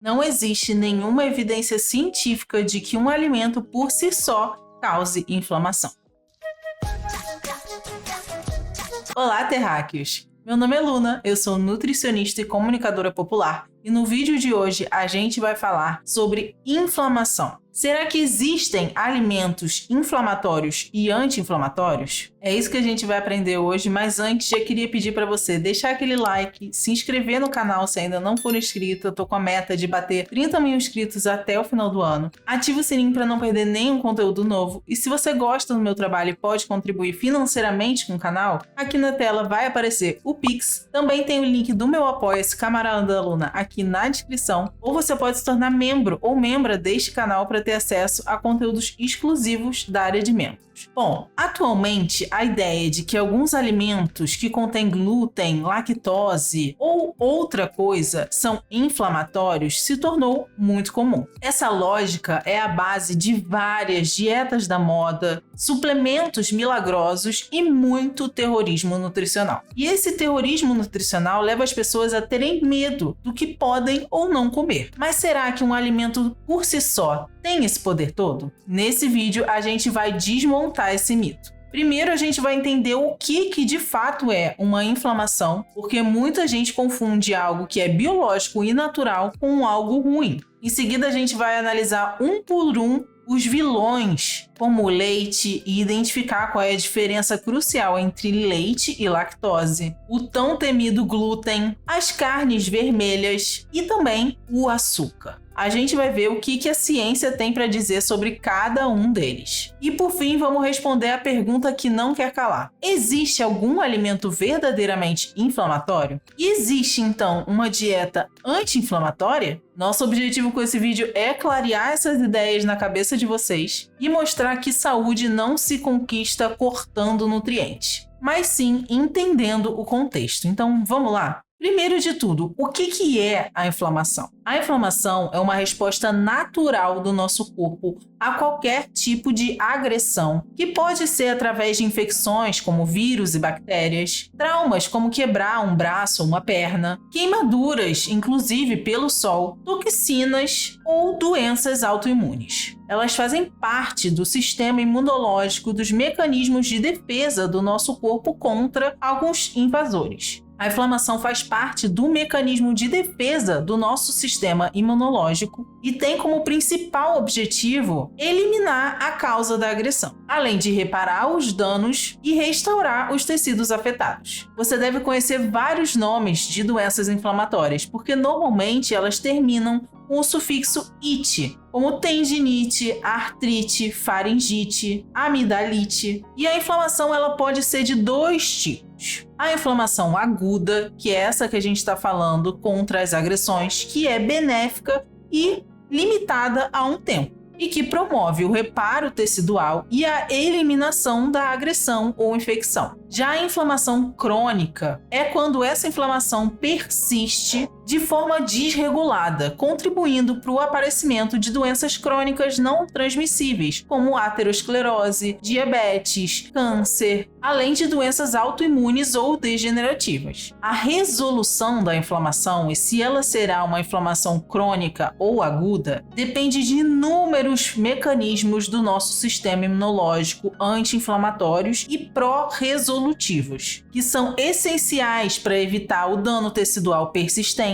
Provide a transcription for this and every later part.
Não existe nenhuma evidência científica de que um alimento por si só cause inflamação. Olá, terráqueos! Meu nome é Luna, eu sou nutricionista e comunicadora popular e no vídeo de hoje a gente vai falar sobre inflamação. Será que existem alimentos inflamatórios e anti-inflamatórios? É isso que a gente vai aprender hoje, mas antes já queria pedir para você deixar aquele like, se inscrever no canal se ainda não for inscrito. Eu tô com a meta de bater 30 mil inscritos até o final do ano. Ativa o sininho para não perder nenhum conteúdo novo. E se você gosta do meu trabalho e pode contribuir financeiramente com o canal, aqui na tela vai aparecer o Pix. Também tem o link do meu Apoia-se Camarada da Luna aqui na descrição. Ou você pode se tornar membro ou membra deste canal para ter acesso a conteúdos exclusivos da área de membros. Bom, atualmente a ideia de que alguns alimentos que contêm glúten, lactose ou outra coisa são inflamatórios se tornou muito comum. Essa lógica é a base de várias dietas da moda, suplementos milagrosos e muito terrorismo nutricional. E esse terrorismo nutricional leva as pessoas a terem medo do que podem ou não comer. Mas será que um alimento por si só tem esse poder todo? Nesse vídeo a gente vai desmontar esse mito. Primeiro a gente vai entender o que de fato é uma inflamação, porque muita gente confunde algo que é biológico e natural com algo ruim. Em seguida a gente vai analisar um por um os vilões, como o leite, e identificar qual é a diferença crucial entre leite e lactose, o tão temido glúten, as carnes vermelhas e também o açúcar. A gente vai ver o que a ciência tem para dizer sobre cada um deles. E por fim, vamos responder a pergunta que não quer calar. Existe algum alimento verdadeiramente inflamatório? E existe, então, uma dieta anti-inflamatória? Nosso objetivo com esse vídeo é clarear essas ideias na cabeça de vocês e mostrar que saúde não se conquista cortando nutrientes, mas sim entendendo o contexto. Então, vamos lá? Primeiro de tudo, o que é a inflamação? A inflamação é uma resposta natural do nosso corpo a qualquer tipo de agressão, que pode ser através de infecções como vírus e bactérias, traumas como quebrar um braço ou uma perna, queimaduras, inclusive pelo sol, toxinas ou doenças autoimunes. Elas fazem parte do sistema imunológico, dos mecanismos de defesa do nosso corpo contra alguns invasores. A inflamação faz parte do mecanismo de defesa do nosso sistema imunológico e tem como principal objetivo eliminar a causa da agressão, além de reparar os danos e restaurar os tecidos afetados. Você deve conhecer vários nomes de doenças inflamatórias, porque normalmente elas terminam com o sufixo "ite", como tendinite, artrite, faringite, amidalite. E a inflamação ela pode ser de dois tipos. A inflamação aguda, que é essa que a gente está falando contra as agressões, que é benéfica e limitada a um tempo, e que promove o reparo tecidual e a eliminação da agressão ou infecção. Já a inflamação crônica é quando essa inflamação persiste de forma desregulada, contribuindo para o aparecimento de doenças crônicas não transmissíveis, como aterosclerose, diabetes, câncer, além de doenças autoimunes ou degenerativas. A resolução da inflamação, e se ela será uma inflamação crônica ou aguda, depende de inúmeros mecanismos do nosso sistema imunológico anti-inflamatórios e pró-resolutivos, que são essenciais para evitar o dano tecidual persistente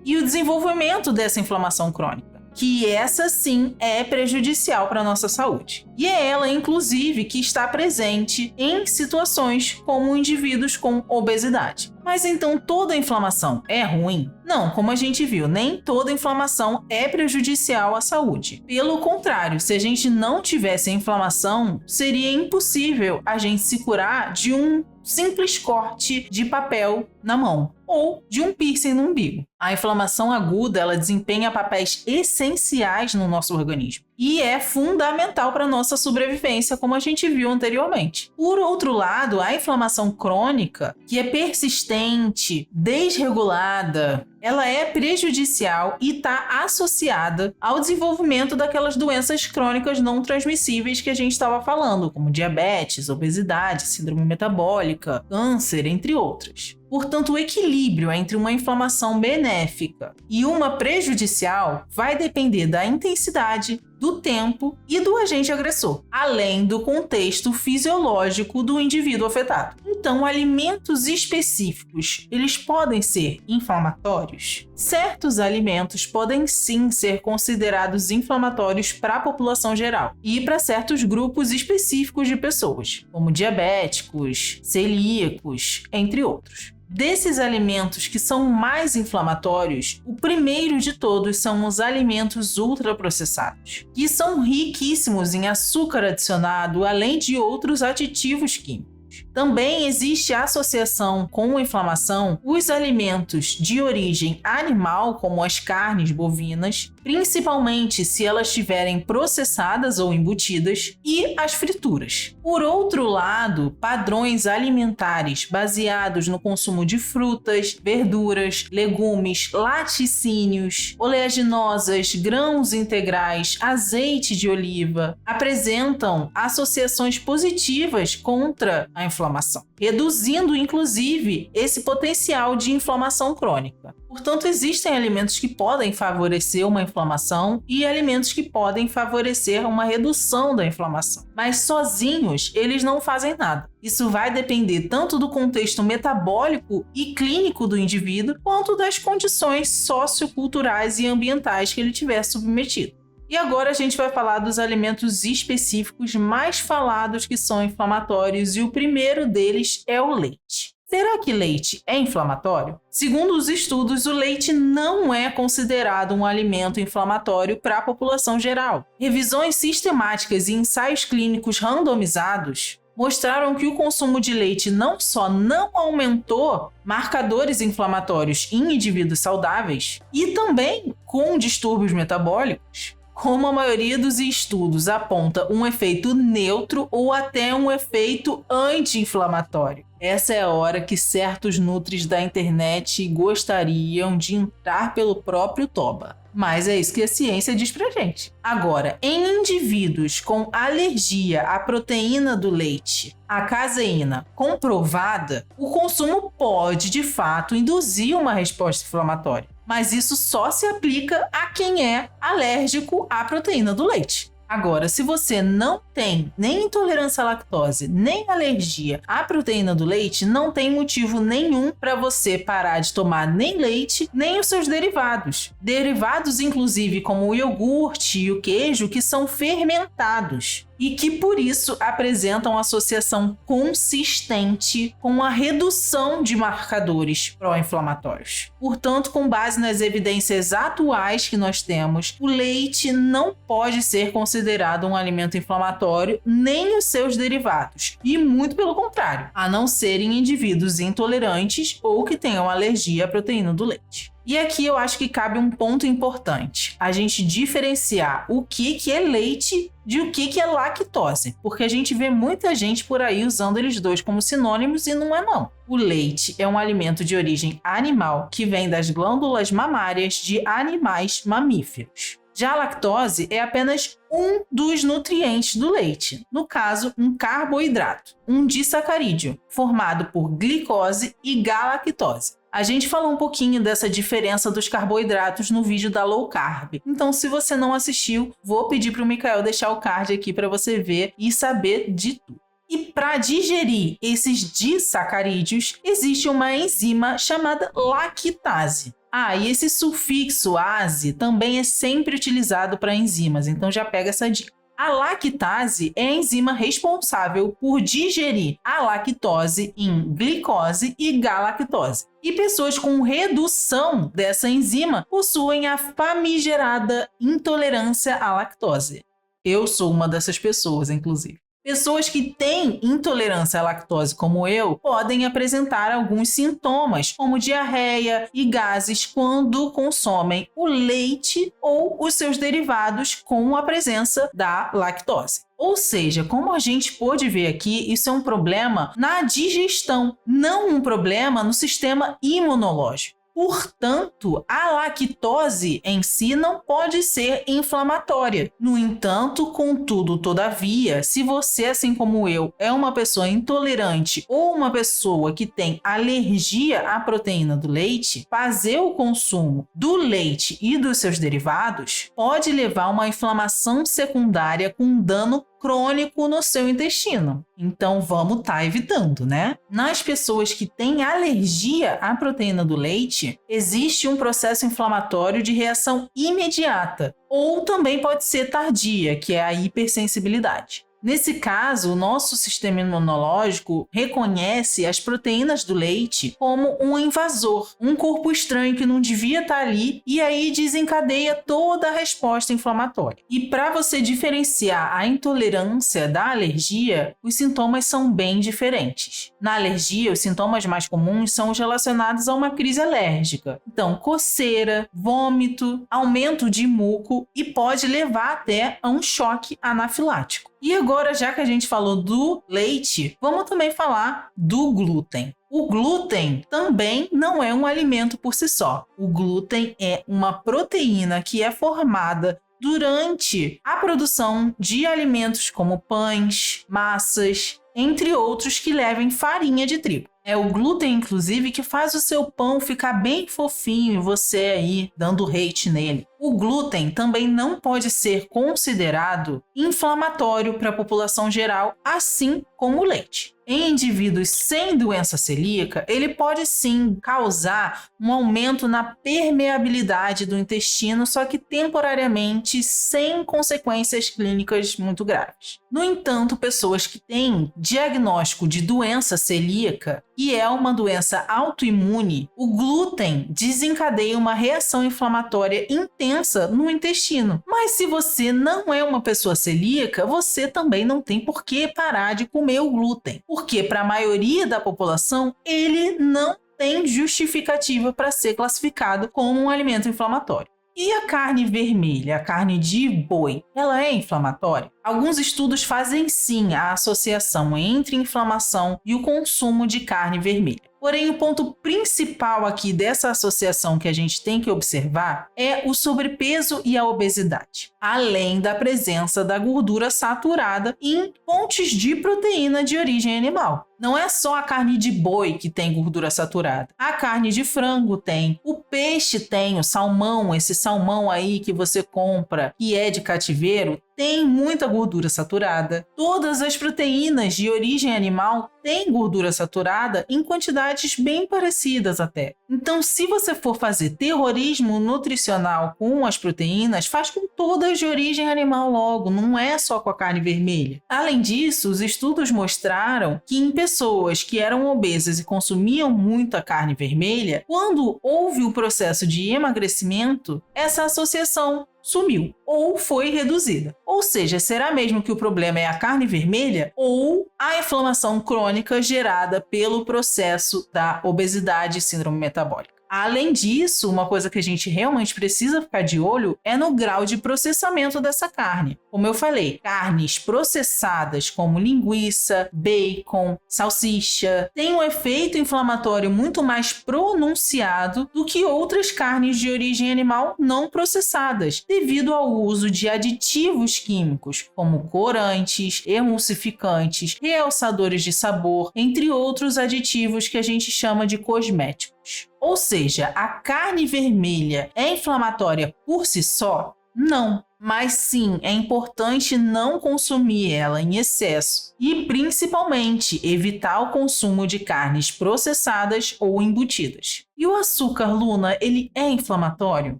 e o desenvolvimento dessa inflamação crônica, que essa sim é prejudicial para a nossa saúde. E é ela, inclusive, que está presente em situações como indivíduos com obesidade. Mas então toda inflamação é ruim? Não, como a gente viu, nem toda inflamação é prejudicial à saúde. Pelo contrário, se a gente não tivesse inflamação, seria impossível a gente se curar de um simples corte de papel na mão ou de um piercing no umbigo. A inflamação aguda, ela desempenha papéis essenciais no nosso organismo e é fundamental para a nossa sobrevivência, como a gente viu anteriormente. Por outro lado, a inflamação crônica, que é persistente, desregulada, ela é prejudicial e está associada ao desenvolvimento daquelas doenças crônicas não transmissíveis que a gente estava falando, como diabetes, obesidade, síndrome metabólica, câncer, entre outras. Portanto, o equilíbrio entre uma inflamação benéfica e uma prejudicial vai depender da intensidade, do tempo e do agente agressor, além do contexto fisiológico do indivíduo afetado. Então, alimentos específicos, eles podem ser inflamatórios? Certos alimentos podem sim ser considerados inflamatórios para a população geral e para certos grupos específicos de pessoas, como diabéticos, celíacos, entre outros. Desses alimentos que são mais inflamatórios, o primeiro de todos são os alimentos ultraprocessados, que são riquíssimos em açúcar adicionado, além de outros aditivos químicos. Também existe associação com a inflamação os alimentos de origem animal, como as carnes bovinas, principalmente se elas estiverem processadas ou embutidas, e as frituras. Por outro lado, padrões alimentares baseados no consumo de frutas, verduras, legumes, laticínios, oleaginosas, grãos integrais, azeite de oliva, apresentam associações positivas contra a inflamação, reduzindo inclusive esse potencial de inflamação crônica. Portanto, existem alimentos que podem favorecer uma inflamação e alimentos que podem favorecer uma redução da inflamação. Mas sozinhos, eles não fazem nada. Isso vai depender tanto do contexto metabólico e clínico do indivíduo, quanto das condições socioculturais e ambientais que ele tiver submetido. E agora a gente vai falar dos alimentos específicos mais falados que são inflamatórios, e o primeiro deles é o leite. Será que leite é inflamatório? Segundo os estudos, o leite não é considerado um alimento inflamatório para a população geral. Revisões sistemáticas e ensaios clínicos randomizados mostraram que o consumo de leite não só não aumentou marcadores inflamatórios em indivíduos saudáveis, e também com distúrbios metabólicos, como a maioria dos estudos aponta um efeito neutro ou até um efeito anti-inflamatório. Essa é a hora que certos nutris da internet gostariam de entrar pelo próprio toba. Mas é isso que a ciência diz pra gente. Agora, em indivíduos com alergia à proteína do leite, a caseína comprovada, o consumo pode, de fato, induzir uma resposta inflamatória. Mas isso só se aplica a quem é alérgico à proteína do leite. Agora, se você não tem nem intolerância à lactose, nem alergia à proteína do leite, não tem motivo nenhum para você parar de tomar nem leite, nem os seus derivados. Derivados, inclusive, como o iogurte e o queijo, que são fermentados e que, por isso, apresentam associação consistente com a redução de marcadores pró-inflamatórios. Portanto, com base nas evidências atuais que nós temos, o leite não pode ser considerado um alimento inflamatório, nem os seus derivados, e muito pelo contrário, a não serem indivíduos intolerantes ou que tenham alergia à proteína do leite. E aqui eu acho que cabe um ponto importante, a gente diferenciar o que é leite de o que é lactose, porque a gente vê muita gente por aí usando eles dois como sinônimos e não é não. O leite é um alimento de origem animal que vem das glândulas mamárias de animais mamíferos. Já a lactose é apenas um dos nutrientes do leite, no caso, um carboidrato, um disacarídeo, formado por glicose e galactose. A gente falou um pouquinho dessa diferença dos carboidratos no vídeo da Low Carb. Então, se você não assistiu, vou pedir para o Mikael deixar o card aqui para você ver e saber de tudo. E para digerir esses disacarídeos, existe uma enzima chamada lactase. E esse sufixo ase também é sempre utilizado para enzimas, então já pega essa dica. A lactase é a enzima responsável por digerir a lactose em glicose e galactose. E pessoas com redução dessa enzima possuem a famigerada intolerância à lactose. Eu sou uma dessas pessoas, inclusive. Pessoas que têm intolerância à lactose, como eu, podem apresentar alguns sintomas, como diarreia e gases, quando consomem o leite ou os seus derivados com a presença da lactose. Ou seja, como a gente pôde ver aqui, isso é um problema na digestão, não um problema no sistema imunológico. Portanto, a lactose em si não pode ser inflamatória. No entanto, contudo, todavia, se você, assim como eu, é uma pessoa intolerante ou uma pessoa que tem alergia à proteína do leite, fazer o consumo do leite e dos seus derivados pode levar a uma inflamação secundária com dano crônico no seu intestino. Então vamos estar evitando, né? Nas pessoas que têm alergia à proteína do leite, existe um processo inflamatório de reação imediata, ou também pode ser tardia, que é a hipersensibilidade. Nesse caso, o nosso sistema imunológico reconhece as proteínas do leite como um invasor, um corpo estranho que não devia estar ali, e aí desencadeia toda a resposta inflamatória. E para você diferenciar a intolerância da alergia, os sintomas são bem diferentes. Na alergia, os sintomas mais comuns são os relacionados a uma crise alérgica. Então, coceira, vômito, aumento de muco e pode levar até a um choque anafilático. E agora, já que a gente falou do leite, vamos também falar do glúten. O glúten também não é um alimento por si só. O glúten é uma proteína que é formada durante a produção de alimentos como pães, massas, entre outros que levem farinha de trigo. É o glúten, inclusive, que faz o seu pão ficar bem fofinho e você aí dando hate nele. O glúten também não pode ser considerado inflamatório para a população geral, assim como o leite. Em indivíduos sem doença celíaca, ele pode sim causar um aumento na permeabilidade do intestino, só que temporariamente, sem consequências clínicas muito graves. No entanto, pessoas que têm diagnóstico de doença celíaca, que é uma doença autoimune, o glúten desencadeia uma reação inflamatória intensa no intestino. Mas se você não é uma pessoa celíaca, você também não tem por que parar de comer o glúten, porque para a maioria da população ele não tem justificativa para ser classificado como um alimento inflamatório. E a carne vermelha, a carne de boi, ela é inflamatória? Alguns estudos fazem sim a associação entre inflamação e o consumo de carne vermelha. Porém, o ponto principal aqui dessa associação que a gente tem que observar é o sobrepeso e a obesidade, além da presença da gordura saturada em fontes de proteína de origem animal. Não é só a carne de boi que tem gordura saturada. A carne de frango tem, o peixe tem, o salmão, esse salmão aí que você compra, que é de cativeiro, tem muita gordura saturada. Todas as proteínas de origem animal têm gordura saturada em quantidades bem parecidas até. Então, se você for fazer terrorismo nutricional com as proteínas, faz com todas de origem animal logo, não é só com a carne vermelha. Além disso, os estudos mostraram que em pessoas que eram obesas e consumiam muita carne vermelha, quando houve o processo de emagrecimento, essa associação sumiu ou foi reduzida. Ou seja, será mesmo que o problema é a carne vermelha ou a inflamação crônica gerada pelo processo da obesidade e síndrome metabólica? Além disso, uma coisa que a gente realmente precisa ficar de olho é no grau de processamento dessa carne. Como eu falei, carnes processadas como linguiça, bacon, salsicha, têm um efeito inflamatório muito mais pronunciado do que outras carnes de origem animal não processadas, devido ao uso de aditivos químicos, como corantes, emulsificantes, realçadores de sabor, entre outros aditivos que a gente chama de cosméticos. Ou seja, a carne vermelha é inflamatória por si só? Não. Mas sim, é importante não consumir ela em excesso e, principalmente, evitar o consumo de carnes processadas ou embutidas. E o açúcar, Luna, ele é inflamatório?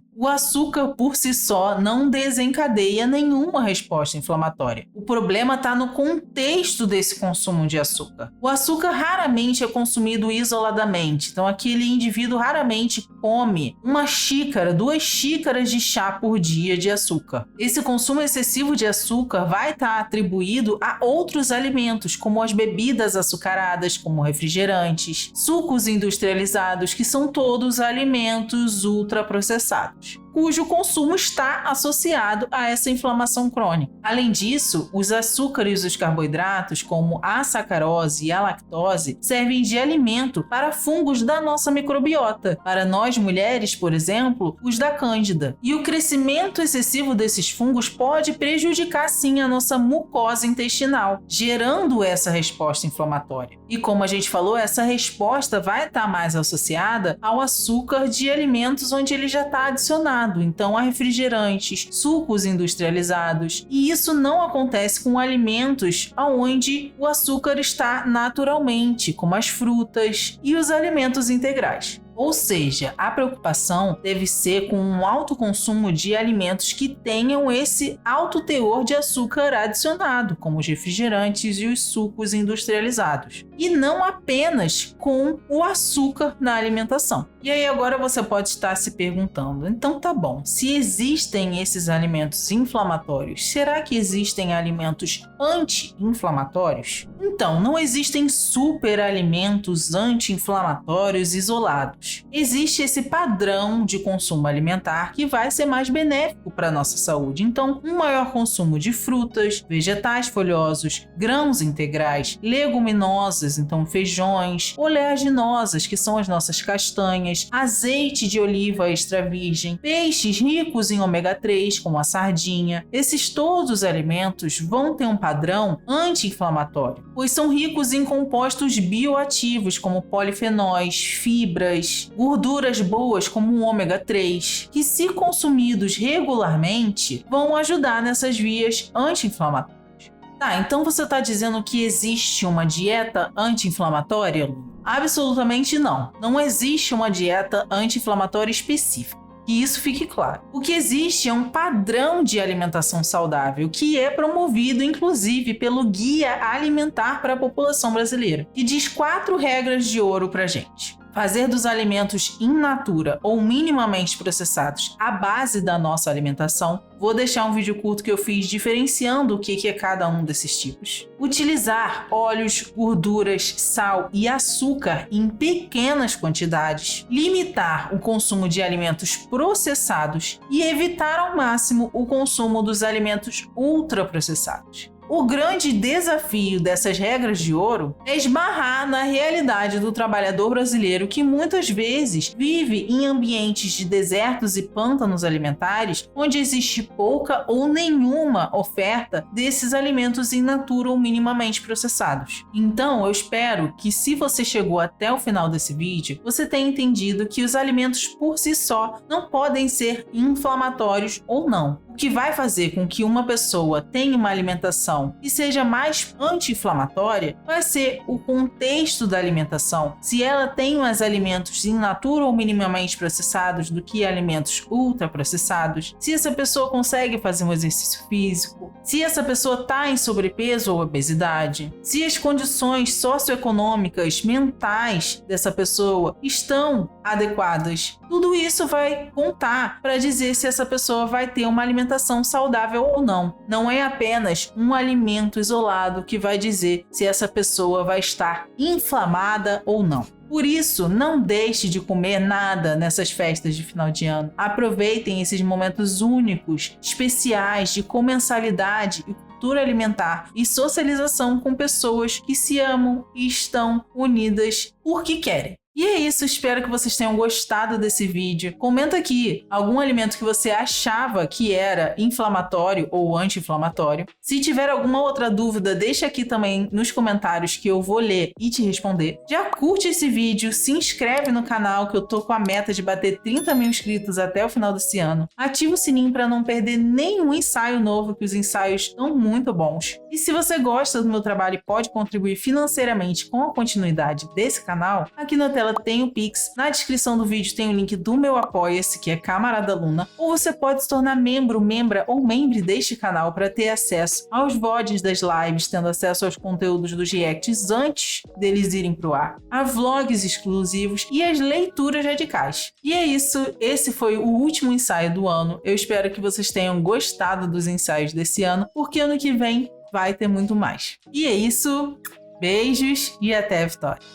O açúcar por si só não desencadeia nenhuma resposta inflamatória. O problema está no contexto desse consumo de açúcar. O açúcar raramente é consumido isoladamente, então aquele indivíduo raramente come 1 xícara, 2 xícaras de chá por dia de açúcar. Esse consumo excessivo de açúcar vai estar atribuído a outros alimentos, como as bebidas açucaradas, como refrigerantes, sucos industrializados, que são todos alimentos ultraprocessados. cujo consumo está associado a essa inflamação crônica. Além disso, os açúcares e os carboidratos, como a sacarose e a lactose, servem de alimento para fungos da nossa microbiota. Para nós mulheres, por exemplo, os da Cândida. E o crescimento excessivo desses fungos pode prejudicar sim a nossa mucosa intestinal, gerando essa resposta inflamatória. E como a gente falou, essa resposta vai estar mais associada ao açúcar de alimentos onde ele já está adicionado, então a refrigerantes, sucos industrializados. E isso não acontece com alimentos onde o açúcar está naturalmente, como as frutas e os alimentos integrais. Ou seja, a preocupação deve ser com um alto consumo de alimentos que tenham esse alto teor de açúcar adicionado, como os refrigerantes e os sucos industrializados. E não apenas com o açúcar na alimentação. E aí agora você pode estar se perguntando, então tá bom, se existem esses alimentos inflamatórios, será que existem alimentos anti-inflamatórios? Então, não existem superalimentos anti-inflamatórios isolados. Existe esse padrão de consumo alimentar que vai ser mais benéfico para a nossa saúde. Então, um maior consumo de frutas, vegetais folhosos, grãos integrais, leguminosas, então feijões, oleaginosas, que são as nossas castanhas, azeite de oliva extra virgem, peixes ricos em ômega 3, como a sardinha. Esses todos os alimentos vão ter um padrão anti-inflamatório, pois são ricos em compostos bioativos, como polifenóis, fibras, gorduras boas, como o ômega 3, que, se consumidos regularmente, vão ajudar nessas vias anti-inflamatórias. Tá, então você está dizendo que existe uma dieta anti-inflamatória? Absolutamente não. Não existe uma dieta anti-inflamatória específica. Que isso fique claro. O que existe é um padrão de alimentação saudável que é promovido, inclusive, pelo Guia Alimentar para a População Brasileira, que diz 4 regras de ouro para a gente. Fazer dos alimentos in natura ou minimamente processados a base da nossa alimentação. Vou deixar um vídeo curto que eu fiz diferenciando o que é cada um desses tipos. Utilizar óleos, gorduras, sal e açúcar em pequenas quantidades. Limitar o consumo de alimentos processados e evitar ao máximo o consumo dos alimentos ultraprocessados. O grande desafio dessas regras de ouro é esbarrar na realidade do trabalhador brasileiro que muitas vezes vive em ambientes de desertos e pântanos alimentares onde existe pouca ou nenhuma oferta desses alimentos in natura ou minimamente processados. Então, eu espero que, se você chegou até o final desse vídeo, você tenha entendido que os alimentos por si só não podem ser inflamatórios ou não. O que vai fazer com que uma pessoa tenha uma alimentação que seja mais anti-inflamatória vai ser o contexto da alimentação. Se ela tem mais alimentos in natura ou minimamente processados do que alimentos ultraprocessados, se essa pessoa consegue fazer um exercício físico, se essa pessoa está em sobrepeso ou obesidade, se as condições socioeconômicas, mentais dessa pessoa estão adequadas. Tudo isso vai contar para dizer se essa pessoa vai ter uma alimentação saudável ou não. Não é apenas um alimento isolado que vai dizer se essa pessoa vai estar inflamada ou não. Por isso, não deixe de comer nada nessas festas de final de ano. Aproveitem esses momentos únicos, especiais, de comensalidade e cultura alimentar e socialização com pessoas que se amam e estão unidas porque querem. E é isso, espero que vocês tenham gostado desse vídeo. Comenta aqui algum alimento que você achava que era inflamatório ou anti-inflamatório. Se tiver alguma outra dúvida, deixa aqui também nos comentários que eu vou ler e te responder. Já curte esse vídeo, se inscreve no canal que eu tô com a meta de bater 30 mil inscritos até o final desse ano. Ativa o sininho para não perder nenhum ensaio novo, que os ensaios estão muito bons. E se você gosta do meu trabalho e pode contribuir financeiramente com a continuidade desse canal, aqui na tela tem o Pix, na descrição do vídeo tem o link do meu Apoia-se, que é Camarada Luna, ou você pode se tornar membro, membra ou membre deste canal para ter acesso aos VODs das lives, tendo acesso aos conteúdos dos reacts antes deles irem pro ar, a vlogs exclusivos e as leituras radicais. E é isso, esse foi o último ensaio do ano. Eu espero que vocês tenham gostado dos ensaios desse ano, porque ano que vem vai ter muito mais. E é isso, beijos e até a vitória!